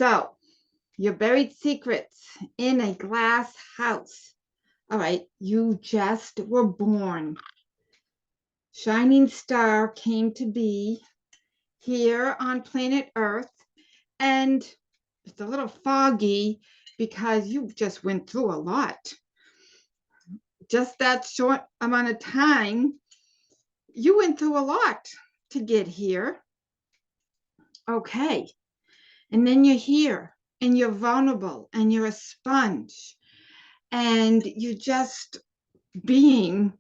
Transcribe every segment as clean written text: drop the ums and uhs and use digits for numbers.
So, your buried secrets in a glass house. All right, you just were born. Shining star came to be here on planet Earth, and it's a little foggy because you just went through a lot. Just that short amount of time, you went through a lot to get here. Okay. And then you're here and you're vulnerable and you're a sponge and you're just being,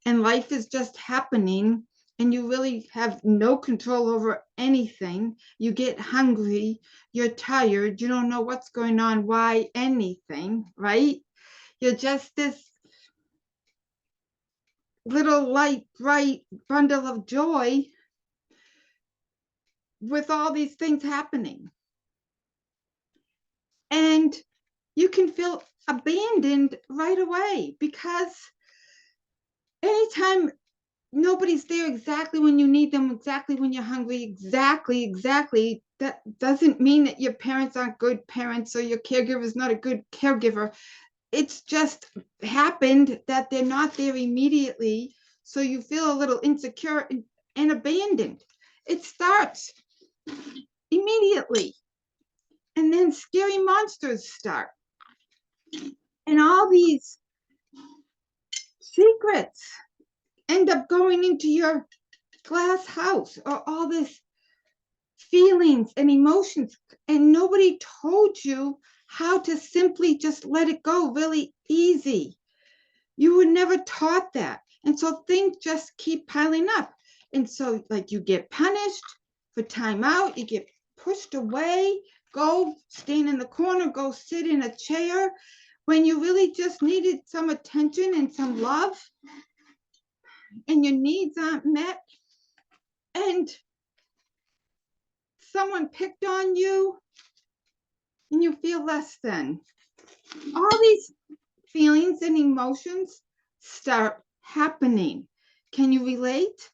and life is just happening, and you really have no control over anything. You get hungry, you're tired, you don't know what's going on, why, anything, right? You're just this little light, bright bundle of joy with all these things happening. And you can feel abandoned right away because anytime nobody's there exactly when you need them, exactly when you're hungry, exactly, that doesn't mean that your parents aren't good parents or your caregiver is not a good caregiver. It's just happened that they're not there immediately. So you feel a little insecure and abandoned. It starts immediately. And then scary monsters start. And all these secrets end up going into your glass house, or all this feelings and emotions, and nobody told you how to simply just let it go really easy. You were never taught that, and so things just keep piling up. And so like you get punished for time out, you get pushed away, go stand in the corner, go sit in a chair when you really just needed some attention and some love, and your needs aren't met, and someone picked on you and you feel less than. All these feelings and emotions start happening. Can you relate?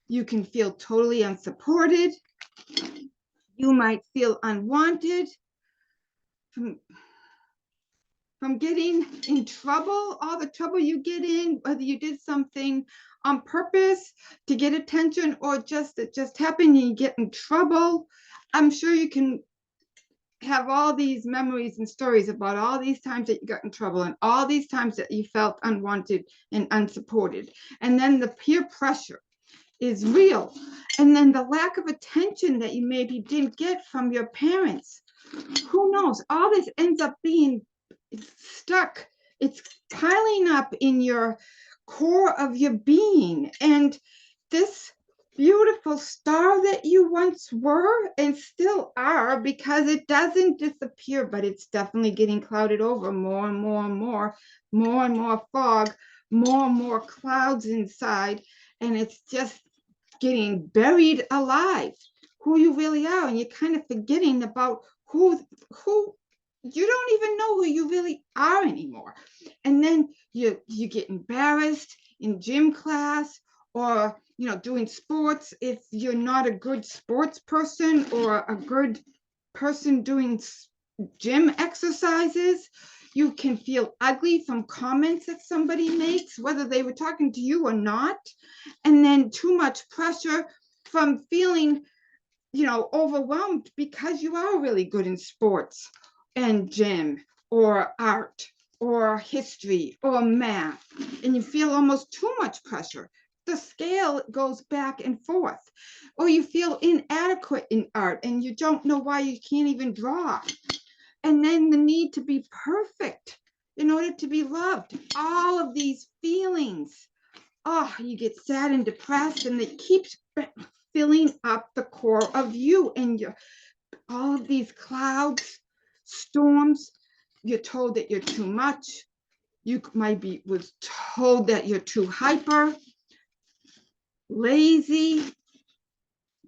You can feel totally unsupported. You might feel unwanted from getting in trouble, all the trouble you get in, whether you did something on purpose to get attention or just it just happened and you get in trouble. I'm sure you can have all these memories and stories about all these times that you got in trouble and all these times that you felt unwanted and unsupported. And then the peer pressure is real. And then the lack of attention that you maybe didn't get from your parents. Who knows? All this ends up being stuck. It's piling up in your core of your being. And this beautiful star that you once were and still are, because it doesn't disappear, but it's definitely getting clouded over more and more and more, more and more fog, more and more clouds inside, and it's just getting buried alive, who you really are, and you're kind of forgetting about who you don't even know who you really are anymore. And then you get embarrassed in gym class, or doing sports if you're not a good sports person or a good person doing gym exercises. You can feel ugly from comments that somebody makes, whether they were talking to you or not. And then too much pressure from feeling overwhelmed because you are really good in sports and gym or art or history or math, and you feel almost too much pressure. The scale goes back and forth. Or you feel inadequate in art and you don't know why you can't even draw. And then the need to be perfect in order to be loved. All of these feelings. Oh, you get sad and depressed, and it keeps filling up the core of you, and all of these clouds, storms. You're told that you're too much. You might be was told that you're too hyper, lazy,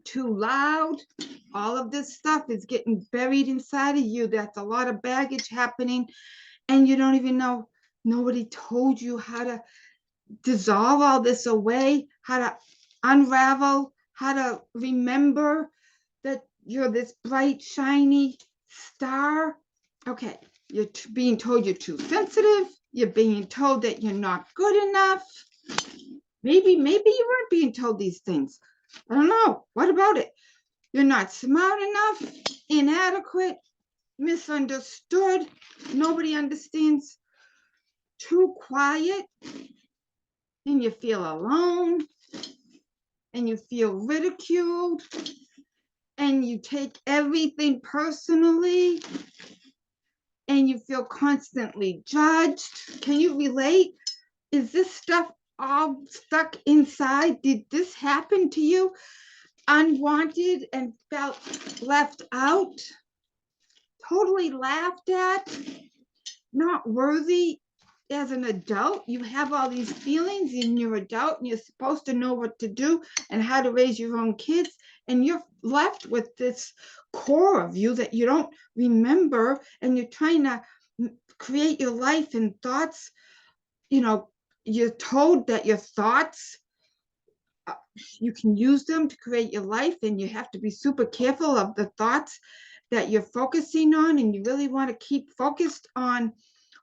too loud. All of this stuff is getting buried inside of you. That's a lot of baggage happening, and you don't even know. Nobody told you how to dissolve all this away, how to unravel, how to remember that you're this bright, shiny Star, okay, you're being told you're too sensitive. You're being told that you're not good enough. Maybe you weren't being told these things. I don't know. What about it? You're not smart enough, inadequate, misunderstood. Nobody understands. Too quiet, and you feel alone, and you feel ridiculed, and you take everything personally, and you feel constantly judged. Can you relate? Is this stuff all stuck inside? Did this happen to you? Unwanted and felt left out, totally laughed at, not worthy as an adult. You have all these feelings and you're an adult and you're supposed to know what to do and how to raise your own kids. And you're left with this core of you that you don't remember, and you're trying to create your life and thoughts. You know, you're told that your thoughts, you can use them to create your life, and you have to be super careful of the thoughts that you're focusing on, and you really want to keep focused on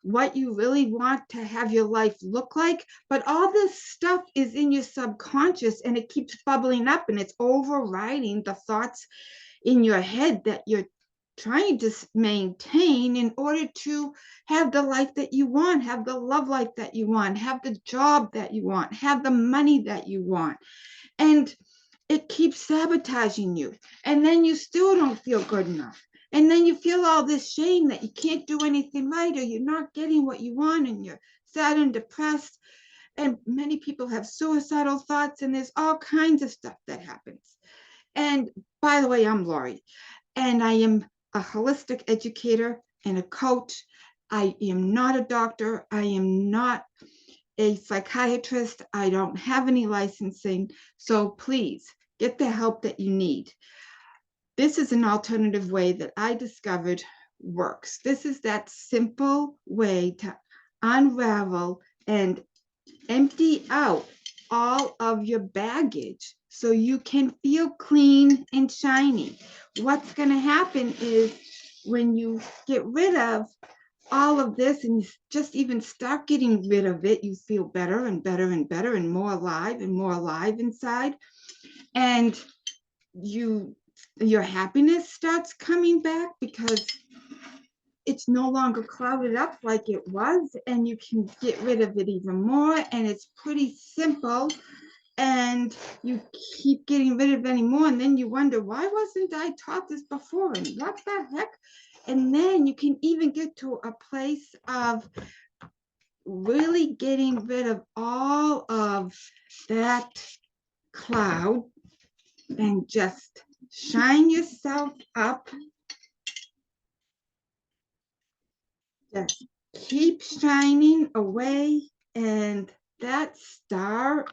what you really want to have your life look like. But all this stuff is in your subconscious, and it keeps bubbling up, and it's overriding the thoughts in your head that you're trying to maintain in order to have the life that you want, have the love life that you want, have the job that you want, have the money that you want. And it keeps sabotaging you. And then you still don't feel good enough. And then you feel all this shame that you can't do anything right, or you're not getting what you want, and you're sad and depressed. And many people have suicidal thoughts, and there's all kinds of stuff that happens. And by the way, I'm Lori, and I am a holistic educator and a coach. I am not a doctor. I am not a psychiatrist. I don't have any licensing. So please get the help that you need. This is an alternative way that I discovered works. This is that simple way to unravel and empty out all of your baggage so you can feel clean and shiny. What's going to happen is when you get rid of all of this and you just even start getting rid of it, you feel better and better and better and more alive inside. And your happiness starts coming back because it's no longer clouded up like it was, and you can get rid of it even more. And it's pretty simple, and you keep getting rid of any more, and then you wonder, why wasn't I taught this before, and what the heck? And then you can even get to a place of really getting rid of all of that cloud and just shine yourself up. Just keep shining away, and that star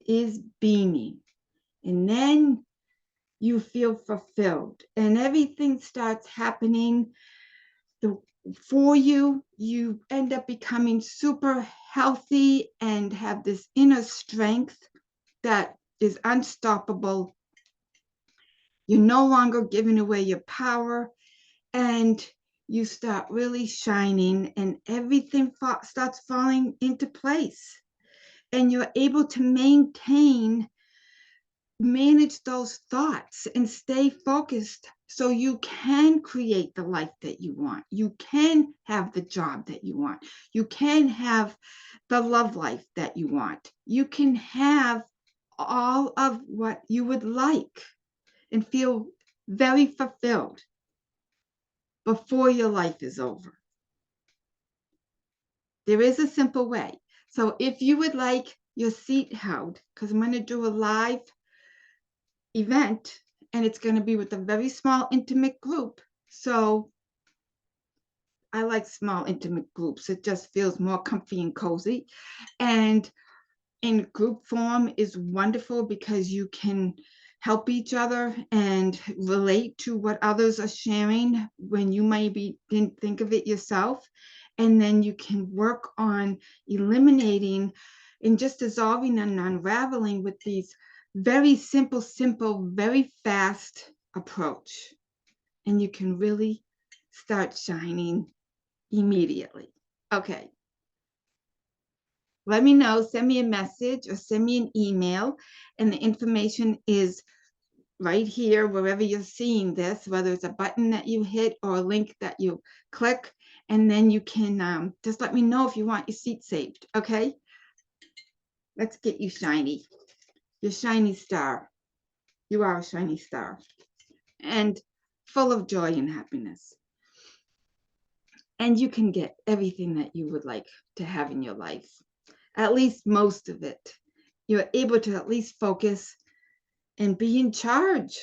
is beaming. And then you feel fulfilled, and everything starts happening for you. You end up becoming super healthy and have this inner strength that is unstoppable. You're no longer giving away your power, and you start really shining, and everything starts falling into place, and you're able to manage those thoughts and stay focused so you can create the life that you want. You can have the job that you want. You can have the love life that you want. You can have all of what you would like and feel very fulfilled before your life is over. There is a simple way. So if you would like your seat held, because I'm going to do a live event, and it's going to be with a very small, intimate group. So I like small, intimate groups. It just feels more comfy and cozy. And in group form is wonderful because you can help each other and relate to what others are sharing when you maybe didn't think of it yourself. And then you can work on eliminating and just dissolving and unraveling with these very simple, very fast approach. And you can really start shining immediately. Okay. Let me know, send me a message or send me an email, and the information is right here, wherever you're seeing this, whether it's a button that you hit or a link that you click, and then you can just let me know if you want your seat saved, okay? Let's get you shiny. Your shiny star. You are a shiny star. And full of joy and happiness. And you can get everything that you would like to have in your life. At least most of it. You're able to at least focus and be in charge.